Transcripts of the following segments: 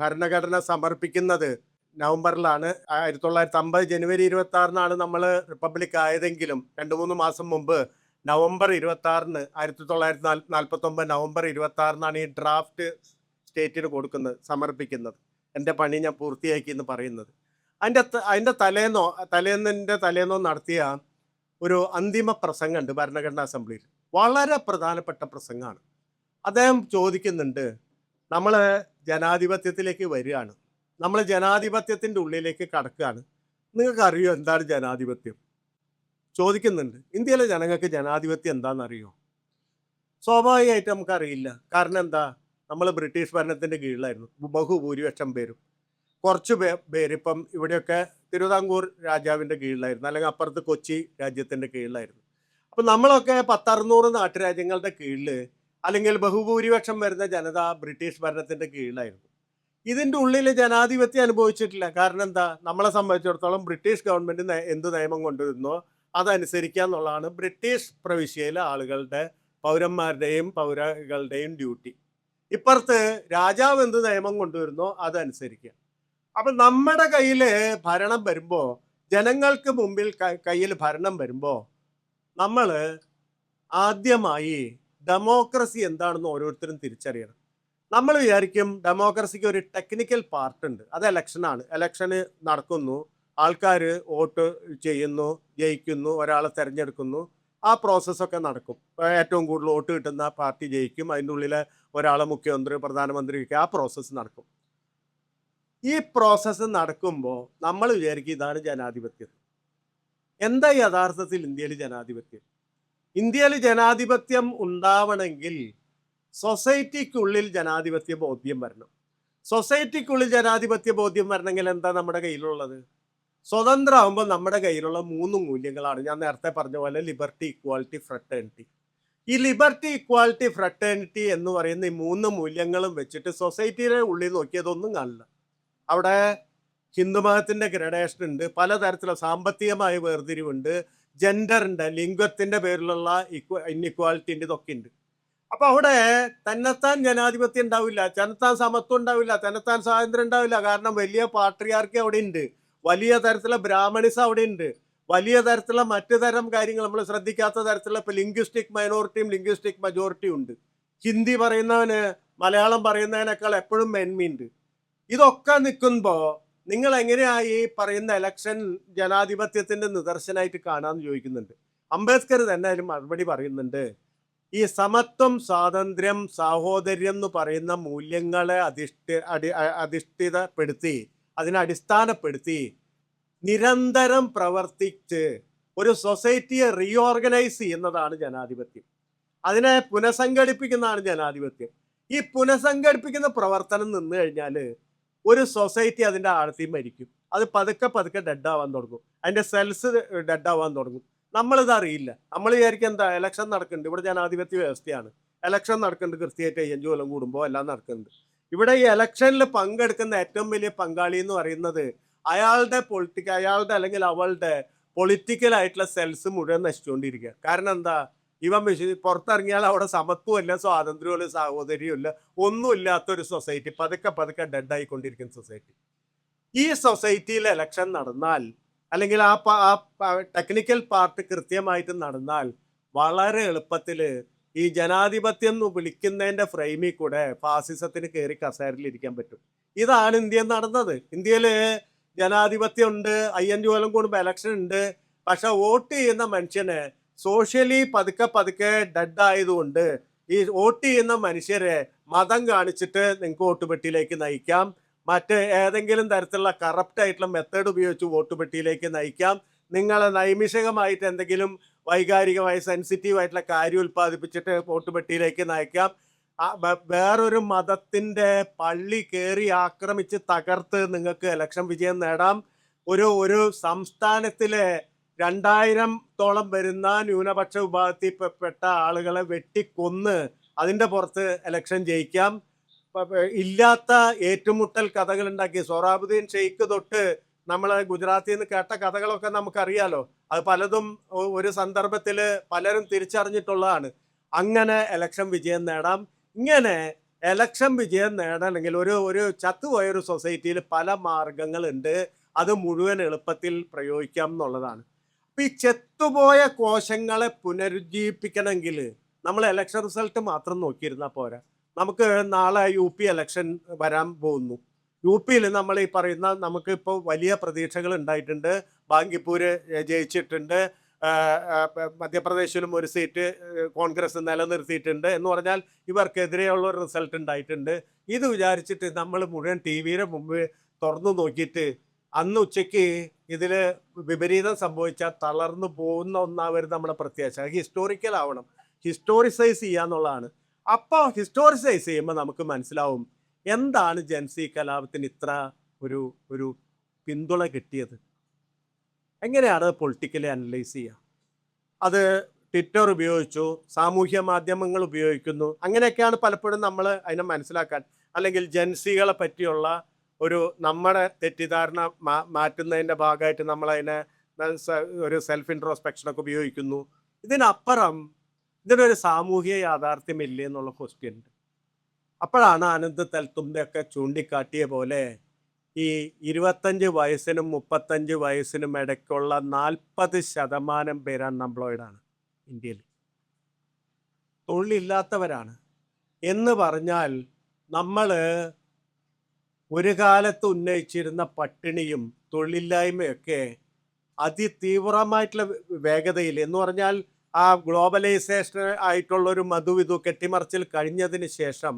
ഭരണഘടന സമർപ്പിക്കുന്നത് നവംബറിലാണ്. 1950 ജനുവരി 26-നാണ് നമ്മൾ റിപ്പബ്ലിക് ആയതെങ്കിലും 2-3 മാസം മുമ്പ് നവംബർ 26-ന് 1949 നവംബർ 26-നാണ് ഈ ഡ്രാഫ്റ്റ് സ്റ്റേറ്റിന് കൊടുക്കുന്നത്, സമർപ്പിക്കുന്നത്. എൻ്റെ പണി ഞാൻ പൂർത്തിയാക്കി എന്ന് പറയുന്നത്. അതിൻ്റെ തലേന്നോ നടത്തിയ ഒരു അന്തിമ പ്രസംഗമുണ്ട് ഭരണഘടനാ അസംബ്ലിയിൽ. വളരെ പ്രധാനപ്പെട്ട പ്രസംഗമാണ്. അദ്ദേഹം ചോദിക്കുന്നുണ്ട്, നമ്മൾ ജനാധിപത്യത്തിലേക്ക് വരികയാണ്, നമ്മൾ ജനാധിപത്യത്തിൻ്റെ ഉള്ളിലേക്ക് കടക്കുകയാണ്, നിങ്ങൾക്കറിയോ എന്താണ് ജനാധിപത്യം ചോദിക്കുന്നുണ്ട്. ഇന്ത്യയിലെ ജനങ്ങൾക്ക് ജനാധിപത്യം എന്താണെന്നറിയോ? സ്വാഭാവികമായിട്ട് നമുക്കറിയില്ല. കാരണം എന്താ, നമ്മൾ ബ്രിട്ടീഷ് ഭരണത്തിൻ്റെ കീഴിലായിരുന്നു ബഹുഭൂരിപക്ഷം പേരും. കുറച്ച് പേര് ഇപ്പം ഇവിടെയൊക്കെ തിരുവിതാംകൂർ രാജാവിൻ്റെ കീഴിലായിരുന്നു, അല്ലെങ്കിൽ അപ്പുറത്ത് കൊച്ചി രാജ്യത്തിൻ്റെ കീഴിലായിരുന്നു. അപ്പം നമ്മളൊക്കെ 10-600 നാട്ടുരാജ്യങ്ങളുടെ കീഴിൽ, അല്ലെങ്കിൽ ബഹുഭൂരിപക്ഷം വരുന്ന ജനത ബ്രിട്ടീഷ് ഭരണത്തിൻ്റെ കീഴിലായിരുന്നു. ഇതിൻ്റെ ഉള്ളിൽ ജനാധിപത്യം അനുഭവിച്ചിട്ടില്ല. കാരണം എന്താ, നമ്മളെ സംബന്ധിച്ചിടത്തോളം ബ്രിട്ടീഷ് ഗവൺമെൻറ് എന്ത് നിയമം കൊണ്ടുവരുന്നോ അതനുസരിക്കുക എന്നുള്ളതാണ് ബ്രിട്ടീഷ് പ്രവിശ്യയിലെ ആളുകളുടെ, പൗരന്മാരുടെയും പൗരകളുടെയും ഡ്യൂട്ടി. ഇപ്പുറത്ത് രാജാവ് എന്ത് നിയമം കൊണ്ടുവരുന്നോ അതനുസരിക്കുക. അപ്പം നമ്മുടെ കയ്യിൽ ഭരണം വരുമ്പോൾ, ജനങ്ങൾക്ക് മുമ്പിൽ കയ്യിൽ ഭരണം വരുമ്പോൾ, നമ്മൾ ആദ്യമായി ഡെമോക്രസി എന്താണെന്ന് ഓരോരുത്തരും തിരിച്ചറിയണം. നമ്മൾ വിചാരിക്കും ഡെമോക്രസിക്ക് ഒരു ടെക്നിക്കൽ പാർട്ടുണ്ട്, അത് ഇലക്ഷനാണ്. ഇലക്ഷന് നടക്കുന്നു, ആൾക്കാർ വോട്ട് ചെയ്യുന്നു, ജയിക്കുന്നു, ഒരാളെ തിരഞ്ഞെടുക്കുന്നു, ആ പ്രോസസ്സൊക്കെ നടക്കും. ഏറ്റവും കൂടുതൽ വോട്ട് കിട്ടുന്ന പാർട്ടി ജയിക്കും, അതിൻ്റെ ഉള്ളിൽ ഒരാളെ മുഖ്യമന്ത്രി പ്രധാനമന്ത്രിക്ക് ആ പ്രോസസ്സ് നടക്കും. ഈ പ്രോസസ്സ് നടക്കുമ്പോൾ നമ്മൾ വിചാരിക്കും ഇതാണ് ജനാധിപത്യം. എന്താ യഥാർത്ഥത്തിൽ ഇന്ത്യയിൽ ജനാധിപത്യം? ഇന്ത്യയിൽ ജനാധിപത്യം ഉണ്ടാവണമെങ്കിൽ സൊസൈറ്റിക്കുള്ളിൽ ജനാധിപത്യ ബോധ്യം വരണം. സൊസൈറ്റിക്കുള്ളിൽ ജനാധിപത്യ ബോധ്യം വരണമെങ്കിൽ എന്താ നമ്മുടെ കയ്യിലുള്ളത്? സ്വതന്ത്രമാകുമ്പോൾ നമ്മുടെ കയ്യിലുള്ള 3 മൂല്യങ്ങളാണ് ഞാൻ നേരത്തെ പറഞ്ഞ പോലെ: ലിബർട്ടി, ഇക്വാളിറ്റി, ഫ്രട്ടേണിറ്റി. ഈ ലിബർട്ടി, ഇക്വാളിറ്റി, ഫ്രട്ടേണിറ്റി എന്ന് പറയുന്ന ഈ 3 മൂല്യങ്ങളും വെച്ചിട്ട് സൊസൈറ്റിയുടെ ഉള്ളിൽ നോക്കിയതൊന്നും കാണില്ല. അവിടെ ഹിന്ദുമതത്തിൻ്റെ ഗ്രഡേഷൻ ഉണ്ട്, പലതരത്തിലുള്ള സാമ്പത്തികമായ വേർതിരിവുണ്ട്, ജെൻഡർ ഉണ്ട്, ലിംഗത്തിൻ്റെ പേരിലുള്ള ഇൻഇക്വാളിറ്റി ഉണ്ട്, ഇതൊക്കെ ഉണ്ട്. അപ്പോൾ അവിടെ തന്നെത്താൻ ജനാധിപത്യം ഉണ്ടാവില്ല, തന്നെത്താൻ സമത്വം ഉണ്ടാവില്ല, തന്നെത്താൻ സ്വാതന്ത്ര്യം ഉണ്ടാവില്ല. കാരണം വലിയ പാട്രിയാർക്കി അവിടെ ഉണ്ട്, വലിയ തരത്തിലുള്ള ബ്രാഹ്മണിസം അവിടെ ഉണ്ട്, വലിയ തരത്തിലുള്ള മറ്റു തരം കാര്യങ്ങൾ നമ്മൾ ശ്രദ്ധിക്കാത്ത തരത്തിലുള്ള ഇപ്പോൾ ലിംഗ്വിസ്റ്റിക് മൈനോറിറ്റിയും ലിംഗ്വിസ്റ്റിക് മജോറിറ്റിയും ഉണ്ട്. ഹിന്ദി പറയുന്നവന് മലയാളം പറയുന്നതിനേക്കാൾ എപ്പോഴും മേന്മയുണ്ട്. ഇതൊക്കെ നിൽക്കുമ്പോൾ നിങ്ങൾ എങ്ങനെയായി പറയുന്ന ഇലക്ഷൻ ജനാധിപത്യത്തിൻ്റെ നിദർശനമായിട്ട് കാണാമെന്ന് ചോദിക്കുന്നുണ്ട്. അംബേദ്കർ തന്നെ അതിന് മറുപടി പറയുന്നുണ്ട്. ഈ സമത്വം, സ്വാതന്ത്ര്യം, സാഹോദര്യം എന്ന് പറയുന്ന മൂല്യങ്ങളെ അധിഷ്ഠിതപ്പെടുത്തി, അതിനെ അടിസ്ഥാനപ്പെടുത്തി നിരന്തരം പ്രവർത്തിച്ച് ഒരു സൊസൈറ്റിയെ റീഓർഗനൈസ് ചെയ്യുന്നതാണ് ജനാധിപത്യം. അതിനെ പുനഃസംഘടിപ്പിക്കുന്നതാണ് ജനാധിപത്യം. ഈ പുനഃസംഘടിപ്പിക്കുന്ന പ്രവർത്തനം നിന്ന് കഴിഞ്ഞാൽ ഒരു സൊസൈറ്റി അതിൻ്റെ ആഴത്തിൽ മരിക്കും. അത് പതുക്കെ ഡെഡാവാൻ തുടങ്ങും, അതിൻ്റെ സെൽസ് ഡെഡാവാൻ തുടങ്ങും. നമ്മളിത് അറിയില്ല. നമ്മൾ വിചാരിക്കും എന്താ, ഇലക്ഷൻ നടക്കുന്നുണ്ട്, ഇവിടെ ജനാധിപത്യ വ്യവസ്ഥയാണ്, ഇലക്ഷൻ നടക്കുന്നുണ്ട്, കൃത്യമായിട്ട് 5 കൊല്ലം കൂടുമ്പോൾ എല്ലാം നടക്കുന്നുണ്ട്. ഇവിടെ ഈ ഇലക്ഷനിൽ പങ്കെടുക്കുന്ന ഏറ്റവും വലിയ പങ്കാളി എന്ന് പറയുന്നത് അയാളുടെ അല്ലെങ്കിൽ അവളുടെ പൊളിറ്റിക്കലായിട്ടുള്ള സെൽസ് മുഴുവൻ നശിച്ചുകൊണ്ടിരിക്കുക. കാരണം എന്താ, ഇവൻ പുറത്തിറങ്ങിയാൽ അവിടെ സമത്വമില്ല, സ്വാതന്ത്ര്യമില്ല, സാഹോദര്യമില്ല, ഒന്നുമില്ലാത്തൊരു സൊസൈറ്റി, പതുക്കെ ഡെഡായിക്കൊണ്ടിരിക്കുന്ന സൊസൈറ്റി. ഈ സൊസൈറ്റിയിൽ ഇലക്ഷൻ നടന്നാൽ, അല്ലെങ്കിൽ ആ ടെക്നിക്കൽ പാർട്ട് കൃത്യമായിട്ട് നടന്നാൽ, വളരെ എളുപ്പത്തിൽ ഈ ജനാധിപത്യം എന്ന് വിളിക്കുന്നതിൻ്റെ ഫ്രെയിമിൽ കൂടെ ഫാസിസത്തിന് കയറി കസേരയിലിരിക്കാൻ പറ്റും. ഇതാണ് ഇന്ത്യയിൽ നടന്നത്. ഇന്ത്യയിൽ ജനാധിപത്യം ഉണ്ട്, 5 കൊല്ലം കൂടുമ്പോൾ ഇലക്ഷൻ ഉണ്ട്. പക്ഷെ വോട്ട് ചെയ്യുന്ന മനുഷ്യന് സോഷ്യലി പതുക്കെ ഡെഡായതുകൊണ്ട് ഈ വോട്ട് ചെയ്യുന്ന മനുഷ്യരെ മതം കാണിച്ചിട്ട് നിങ്ങൾക്ക് വോട്ട് പെട്ടിയിലേക്ക് നയിക്കാം, മറ്റ് ഏതെങ്കിലും തരത്തിലുള്ള കറപ്റ്റ് ആയിട്ടുള്ള മെത്തേഡ് ഉപയോഗിച്ച് വോട്ട് പെട്ടിയിലേക്ക് നയിക്കാം, നിങ്ങളെ നൈമിഷികമായിട്ട് എന്തെങ്കിലും വൈകാരികമായി സെൻസിറ്റീവ് ആയിട്ടുള്ള കാര്യം ഉൽപ്പാദിപ്പിച്ചിട്ട് വോട്ട് പെട്ടിയിലേക്ക് നയിക്കാം, വേറൊരു മതത്തിൻ്റെ പള്ളി കയറി ആക്രമിച്ച് തകർത്ത് നിങ്ങൾക്ക് ഇലക്ഷൻ വിജയം നേടാം, ഒരു സംസ്ഥാനത്തിലെ 2000-ഓളം വരുന്ന ന്യൂനപക്ഷ വിഭാഗത്തിൽപ്പെട്ട ആളുകളെ വെട്ടിക്കൊന്ന് അതിൻ്റെ പുറത്ത് ഇലക്ഷൻ ജയിക്കാം, ഇല്ലാത്ത ഏറ്റുമുട്ടൽ കഥകൾ ഉണ്ടാക്കി സൊഹ്റാബുദ്ദീൻ ഷെയ്ഖ് തൊട്ട് നമ്മൾ ഗുജറാത്തിൽ നിന്ന് കേട്ട കഥകളൊക്കെ നമുക്കറിയാലോ. അത് പലതും ഒരു സന്ദർഭത്തിൽ പലരും തിരിച്ചറിഞ്ഞിട്ടുള്ളതാണ്. അങ്ങനെ ഇലക്ഷൻ വിജയം നേടാം. ഇങ്ങനെ എലക്ഷൻ വിജയം നേടണമെങ്കിൽ ഒരു ഒരു ചത്തുപോയ ഒരു സൊസൈറ്റിയിൽ പല മാർഗങ്ങളുണ്ട്. അത് മുഴുവൻ എളുപ്പത്തിൽ പ്രയോഗിക്കാം എന്നുള്ളതാണ്. അപ്പൊ ഈ ചെത്തുപോയ കോശങ്ങളെ പുനരുജ്ജീവിപ്പിക്കണമെങ്കിൽ നമ്മൾ ഇലക്ഷൻ റിസൾട്ട് മാത്രം നോക്കിയിരുന്നാൽ പോരാ. നമുക്ക് നാളെ UP ഇലക്ഷൻ വരാൻ പോകുന്നു. UPയിൽ നമ്മൾ ഈ പറയുന്ന നമുക്ക് ഇപ്പോൾ വലിയ പ്രതീക്ഷകൾ ഉണ്ടായിട്ടുണ്ട്. ബാങ്കിപ്പൂര് ജയിച്ചിട്ടുണ്ട്. മധ്യപ്രദേശിലും ഒരു സീറ്റ് കോൺഗ്രസ് നിലനിർത്തിയിട്ടുണ്ട്. എന്ന് പറഞ്ഞാൽ ഇവർക്കെതിരെയുള്ള ഒരു റിസൾട്ട് ഉണ്ടായിട്ടുണ്ട്. ഇത് വിചാരിച്ചിട്ട് നമ്മൾ മുഴുവൻ TV-യുടെ മുമ്പ് തുറന്നു നോക്കിയിട്ട് അന്ന് ഉച്ചയ്ക്ക് ഇതിൽ വിപരീതം സംഭവിച്ചാൽ തളർന്നു പോകുന്ന ഒന്നാവരുത് നമ്മുടെ പ്രത്യാശ. ഹിസ്റ്റോറിക്കൽ ആവണം, ഹിസ്റ്റോറിസൈസ് ചെയ്യാന്നുള്ളതാണ്. അപ്പോൾ ഹിസ്റ്റോറിസൈസ് ചെയ്യുമ്പോൾ നമുക്ക് മനസ്സിലാവും എന്താണ് ജൻസി കലാപത്തിന് ഇത്ര ഒരു ഒരു പിന്തുണ കിട്ടിയത്. എങ്ങനെയാണ് പൊളിറ്റിക്കലി അനലൈസ് ചെയ്യുക? അത് ട്വിറ്റർ ഉപയോഗിച്ചു, സാമൂഹ്യ മാധ്യമങ്ങൾ ഉപയോഗിക്കുന്നു, അങ്ങനെയൊക്കെയാണ് പലപ്പോഴും നമ്മൾ അതിനെ മനസ്സിലാക്കാൻ. അല്ലെങ്കിൽ ജൻസികളെ പറ്റിയുള്ള ഒരു നമ്മുടെ തെറ്റിദ്ധാരണ മാറ്റുന്നതിൻ്റെ ഭാഗമായിട്ട് നമ്മളതിനെ ഒരു സെൽഫ് ഇൻട്രോസ്പെക്ഷനൊക്കെ ഉപയോഗിക്കുന്നു. ഇതിനപ്പുറം ഇതിനൊരു സാമൂഹിക യാഥാർത്ഥ്യമില്ലേ എന്നുള്ള ക്വസ്റ്റ്യൻ ഉണ്ട്. അപ്പോഴാണ് ആനന്ദ് തെൽത്തുംബെയൊക്കെ ചൂണ്ടിക്കാട്ടിയ പോലെ ഈ 25 വയസ്സിനും 35 വയസ്സിനും ഇടയ്ക്കുള്ള 40% പേര് അൺഎംപ്ലോയിഡാണ് ഇന്ത്യയിൽ, തൊഴിലില്ലാത്തവരാണ്. എന്ന് പറഞ്ഞാൽ നമ്മൾ ഒരു കാലത്ത് ഉന്നയിച്ചിരുന്ന പട്ടിണിയും തൊഴിലില്ലായ്മയൊക്കെ അതിതീവ്രമായിട്ടുള്ള വേഗതയിൽ, എന്ന് പറഞ്ഞാൽ ആ ഗ്ലോബലൈസേഷൻ ആയിട്ടുള്ളൊരു മധുവിധു കെട്ടിമറിച്ചിൽ കഴിഞ്ഞതിന് ശേഷം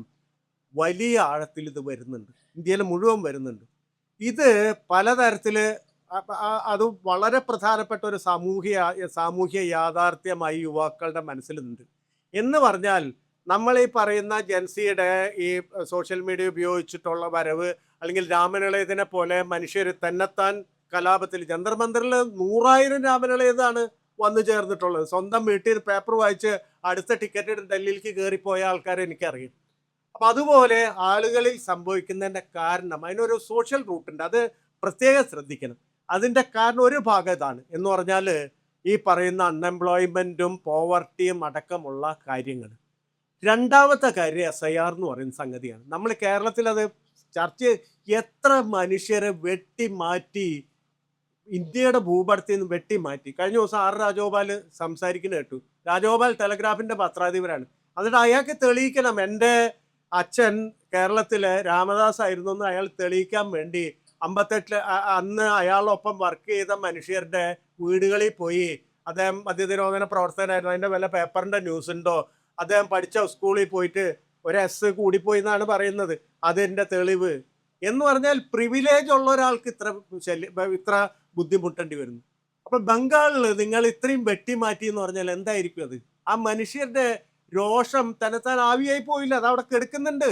വലിയ ആഴത്തിൽ ഇത് വരുന്നുണ്ട്, ഇന്ത്യയിൽ മുഴുവൻ വരുന്നുണ്ട്. ഇത് പലതരത്തിൽ അത് വളരെ പ്രധാനപ്പെട്ട ഒരു സാമൂഹ്യ യാഥാർത്ഥ്യമായി യുവാക്കളുടെ മനസ്സിലുണ്ട്. എന്ന് പറഞ്ഞാൽ നമ്മൾ ഈ പറയുന്ന ജൻസിയുടെ ഈ സോഷ്യൽ മീഡിയ ഉപയോഗിച്ചിട്ടുള്ള വരവ്, അല്ലെങ്കിൽ രാമനിളയതിനെ പോലെ മനുഷ്യർ തന്നെത്താൻ കലാപത്തിൽ ജന്തർ മന്ദിറിൽ 100,000 രാമനിളയതാണ് വന്നു ചേർന്നിട്ടുള്ളത്. സ്വന്തം വീട്ടിൽ പേപ്പർ വായിച്ച് അടുത്ത ടിക്കറ്റ് ഡൽഹിയിലേക്ക് കയറിപ്പോയ ആൾക്കാരെ എനിക്കറിയാം. അപ്പം അതുപോലെ ആളുകളിൽ സംഭവിക്കുന്നതിൻ്റെ കാരണം അതിനൊരു സോഷ്യൽ റൂട്ടുണ്ട്, അത് പ്രത്യേകം ശ്രദ്ധിക്കണം. അതിൻ്റെ കാരണം ഒരു ഭാഗം ഇതാണ് എന്ന് പറഞ്ഞാൽ ഈ പറയുന്ന അൺഎംപ്ലോയ്മെൻറ്റും പോവർട്ടിയും അടക്കമുള്ള കാര്യങ്ങൾ. രണ്ടാമത്തെ കാര്യം SIR എന്ന് പറയുന്ന സംഗതിയാണ്. നമ്മൾ കേരളത്തിൽ അത് ചർച്ച എത്ര മനുഷ്യരെ വെട്ടിമാറ്റി, ഇന്ത്യയുടെ ഭൂപടത്തിൽ നിന്ന് വെട്ടിമാറ്റി. കഴിഞ്ഞ ദിവസം രാജഗോപാൽ സംസാരിക്കുന്നത് കേട്ടു. രാജഗോപാൽ ടെലഗ്രാഫിൻ്റെ പത്രാധിപരാണ്. എന്നിട്ട് അയാൾക്ക് തെളിയിക്കണം എൻ്റെ അച്ഛൻ കേരളത്തിലെ രാമദാസ് ആയിരുന്നു എന്ന് അയാൾ തെളിയിക്കാൻ വേണ്ടി 58 അന്ന് അയാളൊപ്പം വർക്ക് ചെയ്ത മനുഷ്യരുടെ വീടുകളിൽ പോയി. അദ്ദേഹം മദ്യനിരോധന പ്രവർത്തകനായിരുന്നു, അതിൻ്റെ വല്ല പേപ്പറിൻ്റെ ന്യൂസ് ഉണ്ടോ? അദ്ദേഹം പഠിച്ച സ്കൂളിൽ പോയിട്ട് ഒരു S കൂടിപ്പോയി എന്നാണ് പറയുന്നത്, അതിൻ്റെ തെളിവ്. എന്ന് പറഞ്ഞാൽ പ്രിവിലേജ് ഉള്ള ഒരാൾക്ക് ഇത്ര ബുദ്ധിമുട്ടേണ്ടി വരുന്നു. അപ്പം ബംഗാളിൽ നിങ്ങൾ ഇത്രയും വെട്ടിമാറ്റി എന്ന് പറഞ്ഞാൽ എന്തായിരിക്കും അത്? ആ മനുഷ്യരുടെ രോഷം തന്നെത്താൻ ആവിയായി പോയില്ല, അത് അവിടെ കിടക്കുന്നുണ്ട്.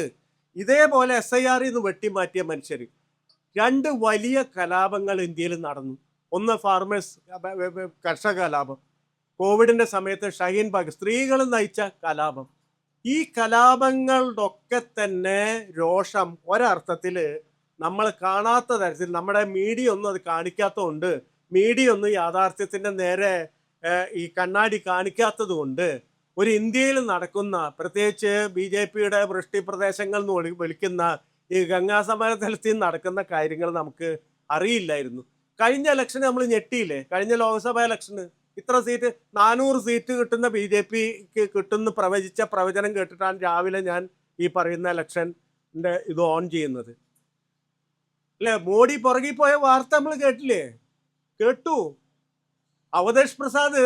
ഇതേപോലെ SIR നിന്ന് വെട്ടിമാറ്റിയ മനുഷ്യർ. 2 വലിയ കലാപങ്ങൾ ഇന്ത്യയിൽ നടന്നു. ഒന്ന് ഫാർമേഴ്സ് കർഷക കലാപം, കോവിഡിൻ്റെ സമയത്ത് ഷഹീൻ ബാഗ് സ്ത്രീകൾ നയിച്ച കലാപം. ഈ കലാപങ്ങളുടെ ഒക്കെ തന്നെ രോഷം ഒരർത്ഥത്തിൽ നമ്മൾ കാണാത്ത തരത്തിൽ നമ്മുടെ മീഡിയ ഒന്നും അത് കാണിക്കാത്തതുകൊണ്ട്, മീഡിയ ഒന്നും യാഥാർത്ഥ്യത്തിൻ്റെ നേരെ ഈ കണ്ണാടി കാണിക്കാത്തത് കൊണ്ട് ഒരു ഇന്ത്യയിൽ നടക്കുന്ന, പ്രത്യേകിച്ച് BJPയുടെ വൃഷ്ടി പ്രദേശങ്ങൾ എന്ന് വിളിക്കുന്ന ഈ ഗംഗാസമരതലത്തിൽ നടക്കുന്ന കാര്യങ്ങൾ നമുക്ക് അറിയില്ലായിരുന്നു. കഴിഞ്ഞ ഇലക്ഷന് നമ്മൾ ഞെട്ടിയില്ലേ? കഴിഞ്ഞ ലോക്സഭാ ഇലക്ഷന് ഇത്ര സീറ്റ് 400 സീറ്റ് കിട്ടുന്ന BJPക്ക് കിട്ടുന്ന പ്രവചിച്ച പ്രവചനം കേട്ടിട്ടാണ് രാവിലെ ഞാൻ ഈ പറയുന്ന ഇലക്ഷൻ്റെ ഇത് ഓൺ ചെയ്യുന്നത്. അല്ലേ, മോഡി പുറകിൽ പോയ വാർത്ത നമ്മൾ കേട്ടില്ലേ? കേട്ടു. അവധേഷ് പ്രസാദ്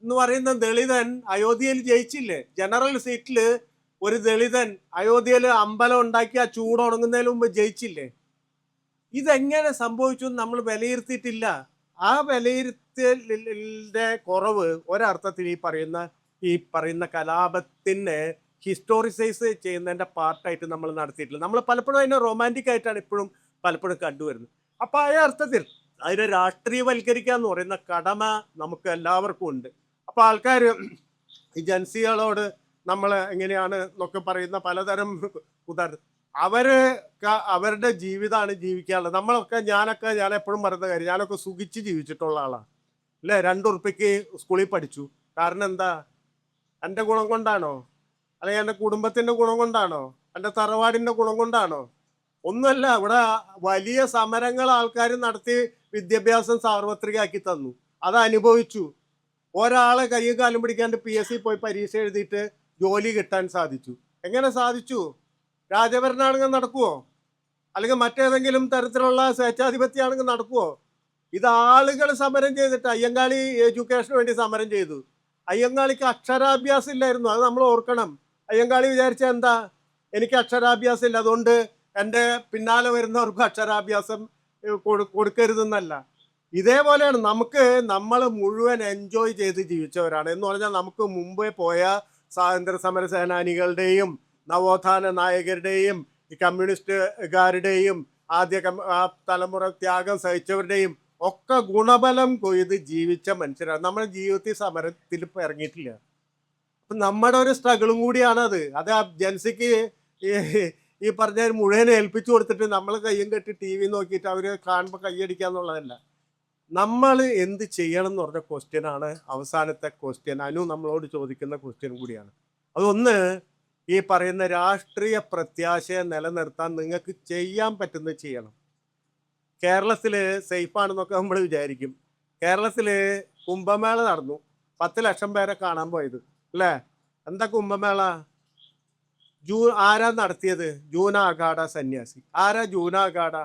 എന്ന് പറയുന്ന ദളിതൻ അയോധ്യയിൽ ജയിച്ചില്ലേ? ജനറൽ സീറ്റിൽ ഒരു ദളിതൻ അയോധ്യയിൽ അമ്പലം ഉണ്ടാക്കി ആ ചൂടുണങ്ങുന്നതിന് മുമ്പ് ജയിച്ചില്ലേ? ഇതെങ്ങനെ സംഭവിച്ചു എന്ന് നമ്മൾ വിലയിരുത്തിയിട്ടില്ല. ആ വിലയിരുത്തലിൻ്റെ കുറവ് ഒരർത്ഥത്തിൽ ഈ പറയുന്ന കലാപത്തിനെ ഹിസ്റ്റോറിസൈസ് ചെയ്യുന്നതിൻ്റെ പാർട്ടായിട്ട് നമ്മൾ നടത്തിയിട്ടില്ല. നമ്മൾ പലപ്പോഴും അതിനെ റൊമാൻറ്റിക് ആയിട്ടാണ് ഇപ്പോഴും പലപ്പോഴും കണ്ടുവരുന്നത്. അപ്പോൾ ആ അർത്ഥത്തിൽ അതിനെ രാഷ്ട്രീയവൽക്കരിക്കുക എന്ന് പറയുന്ന കടമ നമുക്ക് എല്ലാവർക്കും ഉണ്ട്. അപ്പോൾ ആൾക്കാർ ഈ ജൻസികളോട് നമ്മൾ എങ്ങനെയാണ് എന്നൊക്കെ പറയുന്ന പലതരം ഉദാഹരണം, അവരുടെ ജീവിതമാണ് ജീവിക്കാനുള്ളത്. ഞാൻ എപ്പോഴും പറയുന്ന കാര്യം, ഞാനൊക്കെ സുഖിച്ച് ജീവിച്ചിട്ടുള്ള ആളാണ് അല്ലേ. 2 ഉറുപ്പിക്ക് സ്കൂളിൽ പഠിച്ചു. കാരണം എന്താ? എൻ്റെ ഗുണം കൊണ്ടാണോ? അല്ലെങ്കിൽ എൻ്റെ കുടുംബത്തിൻ്റെ ഗുണം കൊണ്ടാണോ? എൻ്റെ തറവാടിൻ്റെ ഗുണം കൊണ്ടാണോ? ഒന്നുമല്ല. ഇവിടെ വലിയ സമരങ്ങൾ ആൾക്കാർ നടത്തി വിദ്യാഭ്യാസം സാർവത്രികമാക്കി തന്നു. അത് അനുഭവിച്ചു. ഒരാളെ കയ്യും കാലും പിടിക്കാണ്ട് PSC പോയി പരീക്ഷ എഴുതിയിട്ട് ജോലി കിട്ടാൻ സാധിച്ചു. എങ്ങനെ സാധിച്ചു? രാജഭരണമാണെങ്കിൽ നടക്കുമോ? അല്ലെങ്കിൽ മറ്റേതെങ്കിലും തരത്തിലുള്ള സ്വേച്ഛാധിപത്യമാണെങ്കിൽ നടക്കുമോ? ഇത് ആളുകൾ സമരം ചെയ്തിട്ട്. അയ്യങ്കാളി എഡ്യൂക്കേഷന് വേണ്ടി സമരം ചെയ്തു. അയ്യങ്കാളിക്ക് അക്ഷരാഭ്യാസം ഇല്ലായിരുന്നു. അത് നമ്മൾ ഓർക്കണം. അയ്യങ്കാളി വിചാരിച്ച എന്താ, എനിക്ക് അക്ഷരാഭ്യാസം ഇല്ല, അതുകൊണ്ട് എൻ്റെ പിന്നാലെ വരുന്നവർക്ക് അക്ഷരാഭ്യാസം കൊടുക്കരുതെന്നല്ല. ഇതേപോലെയാണ് നമ്മൾ മുഴുവൻ എൻജോയ് ചെയ്ത് ജീവിച്ചവരാണ്. എന്ന് പറഞ്ഞാൽ നമുക്ക് മുമ്പേ പോയ സ്വാതന്ത്ര്യ സമര സേനാനികളുടെയും നവോത്ഥാന നായകരുടെയും ഈ കമ്മ്യൂണിസ്റ്റുകാരുടെയും ആദ്യ തലമുറ ത്യാഗം സഹിച്ചവരുടെയും ഒക്കെ ഗുണഫലം കൊയ്ത് ജീവിച്ച മനുഷ്യരാണ്. നമ്മുടെ ജീവിതത്തിൽ സമരത്തിൽ ഇറങ്ങിയിട്ടില്ല. അപ്പം നമ്മുടെ ഒരു സ്ട്രഗിളും കൂടിയാണത്. അത് ആ ജൻസിക്ക് ഈ പറഞ്ഞ മുഴുവൻ ഏൽപ്പിച്ചു കൊടുത്തിട്ട് നമ്മൾ കയ്യും കെട്ടി TV നോക്കിയിട്ട് അവർ കാണുമ്പോൾ കൈയടിക്കുക എന്നുള്ളതല്ല. നമ്മൾ എന്ത് ചെയ്യണം എന്ന് പറഞ്ഞ ക്വസ്റ്റ്യനാണ് അവസാനത്തെ ക്വസ്റ്റ്യൻ. അനു നമ്മളോട് ചോദിക്കുന്ന ക്വസ്റ്റ്യൻ കൂടിയാണ്. അതൊന്ന്, ഈ പറയുന്ന രാഷ്ട്രീയ പ്രത്യാശയെ നിലനിർത്താൻ നിങ്ങൾക്ക് ചെയ്യാൻ പറ്റുന്നത് ചെയ്യണം. കേരളത്തിൽ സേഫാണെന്നൊക്കെ നമ്മൾ വിചാരിക്കും. കേരളത്തിൽ കുംഭമേള നടന്നു. 10 ലക്ഷം പേരെ കാണാൻ പോയത് അല്ലേ? എന്താ കുംഭമേള? ആരാ നടത്തിയത്? ജൂന അഖാഡ സന്യാസി. ആരാ ജൂന അഖാഡ?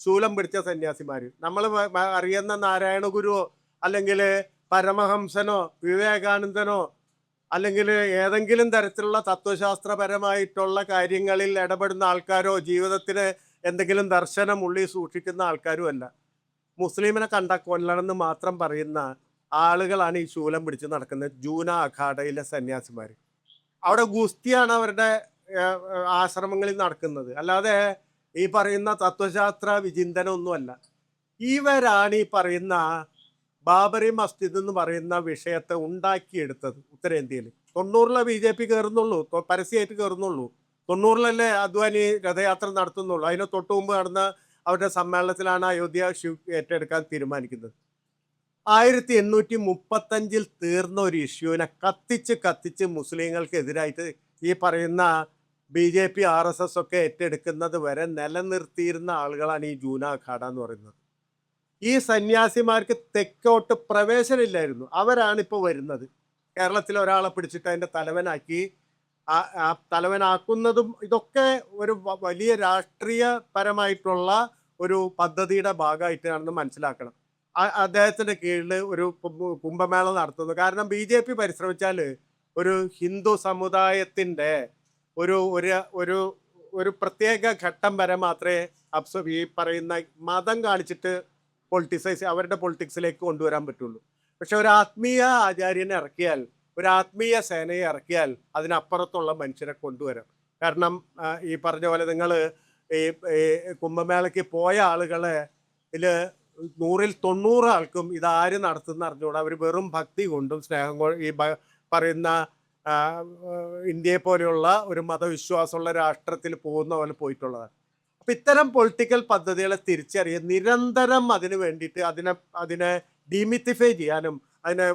ശൂലം പിടിച്ച സന്യാസിമാര്. നമ്മൾ അറിയുന്ന നാരായണ ഗുരുവോ അല്ലെങ്കിൽ പരമഹംസനോ വിവേകാനന്ദനോ അല്ലെങ്കിൽ ഏതെങ്കിലും തരത്തിലുള്ള തത്വശാസ്ത്രപരമായിട്ടുള്ള കാര്യങ്ങളിൽ ഇടപെടുന്ന ആൾക്കാരോ ജീവിതത്തിന് എന്തെങ്കിലും ദർശനം ഉള്ളിൽ സൂക്ഷിക്കുന്ന ആൾക്കാരും അല്ല. മുസ്ലിമിനെ കണ്ട കൊല്ലണമെന്ന് മാത്രം പറയുന്ന ആളുകളാണ് ഈ ശൂലം പിടിച്ച് നടക്കുന്നത് ജൂന അഖാഡയിലെ സന്യാസിമാർ. അവിടെ ഗുസ്തിയാണ് അവരുടെ ആശ്രമങ്ങളിൽ നടക്കുന്നത്. അല്ലാതെ ഈ പറയുന്ന തത്വശാസ്ത്ര വിചിന്തനമൊന്നുമല്ല. ഇവരാണ് ഈ പറയുന്ന ബാബറി മസ്ജിദ് എന്ന് പറയുന്ന വിഷയത്തെ ഉണ്ടാക്കിയെടുത്തത് ഉത്തരേന്ത്യയിൽ. 90-ലെ BJP കയറുന്നുള്ളൂ, പരസ്യമായിട്ട് കയറുന്നുള്ളൂ. 90-ലല്ലേ അദ്വാനി രഥയാത്ര നടത്തുന്നുള്ളൂ. അതിന് തൊട്ട് മുമ്പ് നടന്ന അവരുടെ സമ്മേളനത്തിലാണ് അയോധ്യ ഏറ്റെടുക്കാൻ തീരുമാനിക്കുന്നത്. 1835 തീർന്ന ഒരു ഇഷ്യൂവിനെ കത്തിച്ച് മുസ്ലിങ്ങൾക്കെതിരായിട്ട് ഈ പറയുന്ന BJP RSS ഒക്കെ ഏറ്റെടുക്കുന്നത് വരെ നിലനിർത്തിയിരുന്ന ആളുകളാണ് ഈ ജൂന അഖാഡ എന്ന് പറയുന്നത്. ഈ സന്യാസിമാർക്ക് തെക്കോട്ട് പ്രവേശനമില്ലായിരുന്നു. അവരാണ് ഇപ്പോൾ വരുന്നത്. കേരളത്തിൽ ഒരാളെ പിടിച്ചിട്ട് അതിൻ്റെ തലവനാക്കി തലവനാക്കുന്നതും ഇതൊക്കെ ഒരു വലിയ രാഷ്ട്രീയപരമായിട്ടുള്ള ഒരു പദ്ധതിയുടെ ഭാഗമായിട്ടാണെന്ന് മനസ്സിലാക്കണം. അദ്ദേഹത്തിൻ്റെ കീഴിൽ ഒരു കുംഭമേള നടത്തുന്നു. കാരണം BJP പരിശ്രമിച്ചാൽ ഒരു ഹിന്ദു സമുദായത്തിൻ്റെ ഒരു ഒരു ഒരു പ്രത്യേക ഘട്ടം വരെ മാത്രമേ ഈ പറയുന്ന മതം കാണിച്ചിട്ട് അവരുടെ പൊളിറ്റിക്സിലേക്ക് കൊണ്ടുവരാൻ പറ്റുള്ളൂ. പക്ഷെ ഒരു ആത്മീയ ആചാര്യനെ ഇറക്കിയാൽ, ഒരു ആത്മീയ സേനയെ ഇറക്കിയാൽ അതിനപ്പുറത്തുള്ള മനുഷ്യരെ കൊണ്ടുവരാം. കാരണം ഈ പറഞ്ഞ പോലെ നിങ്ങൾ ഈ കുംഭമേളയ്ക്ക് പോയ ആളുകളെ 100-ൽ 90 ആൾക്കും ഇതാര് നടത്തുന്ന അറിഞ്ഞുകൂടാ. അവർ വെറും ഭക്തി കൊണ്ടും സ്നേഹം കൊണ്ടും ഈ പറയുന്ന ഇന്ത്യയെ പോലെയുള്ള ഒരു മതവിശ്വാസമുള്ള രാഷ്ട്രത്തിൽ പോകുന്ന പോലെ പോയിട്ടുള്ളതാണ്. അപ്പം ഇത്തരം പൊളിറ്റിക്കൽ പദ്ധതികളെ തിരിച്ചറിയാൻ നിരന്തരം അതിന് വേണ്ടിയിട്ട് അതിനെ ഡീമിത്തിഫൈ ചെയ്യാനും അതിനെ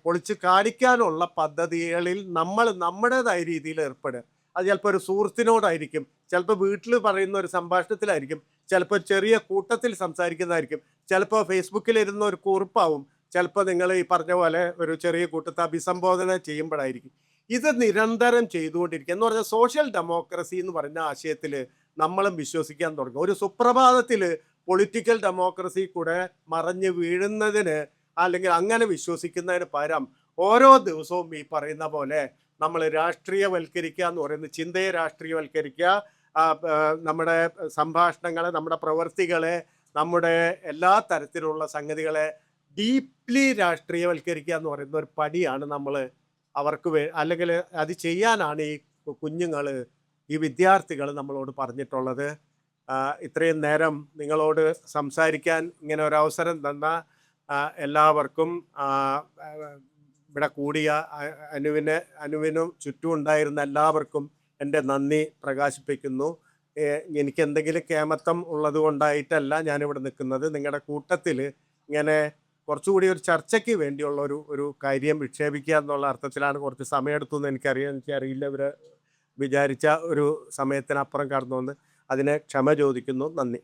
പൊളിച്ച് കാണിക്കാനുള്ള പദ്ധതികളിൽ നമ്മൾ നമ്മുടേതായ രീതിയിൽ ഏർപ്പെടുക. അത് ചിലപ്പോൾ ഒരു സുഹൃത്തിനോടായിരിക്കും, ചിലപ്പോൾ വീട്ടിൽ പറയുന്ന ഒരു സംഭാഷണത്തിലായിരിക്കും, ചിലപ്പോൾ ചെറിയ കൂട്ടത്തിൽ സംസാരിക്കുന്നതായിരിക്കും, ചിലപ്പോൾ ഫേസ്ബുക്കിലിരുന്ന ഒരു കുറിപ്പാവും, ചിലപ്പോൾ നിങ്ങൾ ഈ പറഞ്ഞ പോലെ ഒരു ചെറിയ കൂട്ടത്തെ അഭിസംബോധന ചെയ്യുമ്പോഴായിരിക്കും. ഇത് നിരന്തരം ചെയ്തുകൊണ്ടിരിക്കുക എന്ന് പറഞ്ഞാൽ സോഷ്യൽ ഡെമോക്രസി എന്ന് പറയുന്ന ആശയത്തിൽ നമ്മളും വിശ്വസിക്കാൻ തുടങ്ങും. ഒരു സുപ്രഭാതത്തിൽ പൊളിറ്റിക്കൽ ഡെമോക്രസി കൂടെ മറഞ്ഞു വീഴുന്നതിന് അല്ലെങ്കിൽ അങ്ങനെ വിശ്വസിക്കുന്നതിന് പകരം ഓരോ ദിവസവും ഈ പറയുന്ന പോലെ നമ്മൾ രാഷ്ട്രീയവൽക്കരിക്കുക എന്ന് പറയുന്നത്, ചിന്തയെ രാഷ്ട്രീയവൽക്കരിക്കുക, നമ്മുടെ സംഭാഷണങ്ങളെ, നമ്മുടെ പ്രവൃത്തികളെ, നമ്മുടെ എല്ലാ തരത്തിലുള്ള സംഗതികളെ ഡീപ്ലി രാഷ്ട്രീയവൽക്കരിക്കുക എന്ന് പറയുന്ന ഒരു പടിയാണ് നമ്മൾ അവർക്ക് അല്ലെങ്കിൽ അത് ചെയ്യാനാണ് ഈ കുഞ്ഞുങ്ങൾ, ഈ വിദ്യാർത്ഥികൾ നമ്മളോട് പറഞ്ഞിട്ടുള്ളത്. ഇത്രയും നേരം നിങ്ങളോട് സംസാരിക്കാൻ ഇങ്ങനെ ഒരവസരം തന്ന എല്ലാവർക്കും, ഇവിടെ കൂടിയ അനുവിനും ചുറ്റും ഉണ്ടായിരുന്ന എല്ലാവർക്കും എൻ്റെ നന്ദി പ്രകാശിപ്പിക്കുന്നു. എനിക്ക് എന്തെങ്കിലും കേമത്തം ഉള്ളത് കൊണ്ടായിട്ടല്ല ഞാനിവിടെ നിൽക്കുന്നത്. നിങ്ങളുടെ കൂട്ടത്തിൽ ഇങ്ങനെ കുറച്ചുകൂടി ഒരു ചർച്ചയ്ക്ക് വേണ്ടിയുള്ള ഒരു കാര്യം വിക്ഷേപിക്കുക എന്നുള്ള അർത്ഥത്തിലാണ്. കുറച്ച് സമയമെടുത്തു എന്ന് എനിക്കറിയില്ല. ഇവർ വിചാരിച്ച ഒരു സമയത്തിനപ്പുറം കടന്നു വന്ന് അതിനെ ക്ഷമ ചോദിക്കുന്നു. നന്ദി.